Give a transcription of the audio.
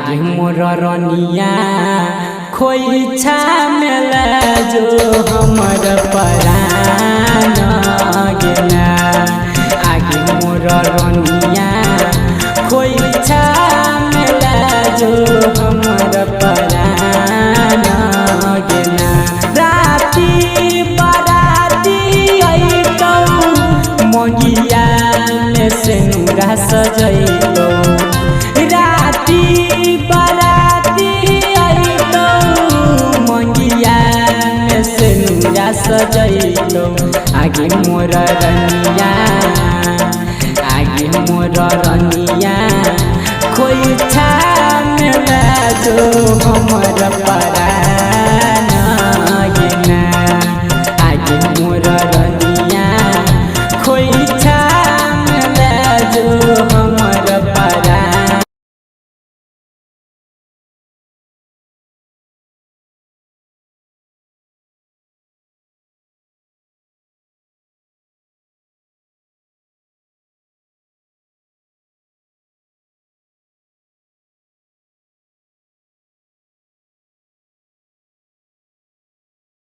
आगे मोर रनिया खोइछा मेला जो हमर परान गेना आगे मोर रनिया खोइछा मेला जो हमर परान गेना राती बराती आइतौ मंगिया में सेनुरा सजैतौ राती बराती आइतौ मंगिया में सेनुरा सजैतौ आगे मोर रनिया आगे मोर रनिया खोइछा मेला जो हमर परान